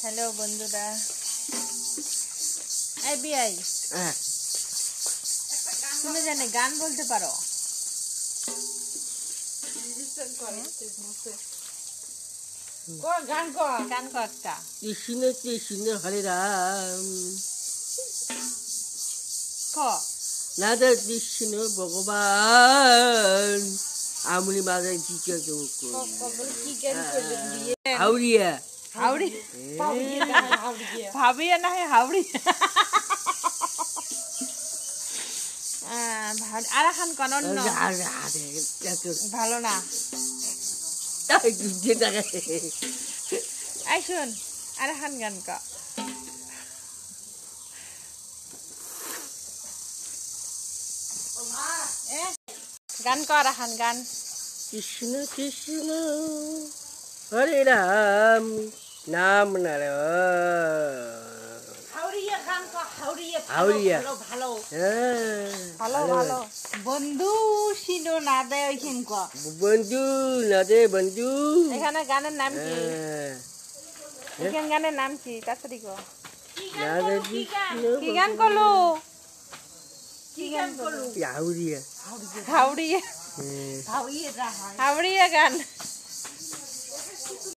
Hello বন্ধুরা, এই বিআই তুমি জানে গান বলতে পারো? গান কর একটা। কৃষ্ণ কৃষ্ণ হরে রাম রাধা কৃষ্ণ ভগবান আমলি মাদার কি হাওড়িয়া হাওড়ি ভাবিয়া না হাওড়ি আর এখন কোন ভালো না। এই শুন আর এখন গান কা গান কর এখন গান। কৃষ্ণ কৃষ্ণ হরে রাম নাম হাওড়িয়া ভালো ভালো বন্ধু ছিল না দে ওইখান বন্ধু না দে বন্ধু। এখানে গানের নাম কি? এখানে গানের নাম কি? তাড়াতাড়ি কর। কি গান করলো? হাওড়িয়া হাওড়িয়া হাওড়িয়া গান।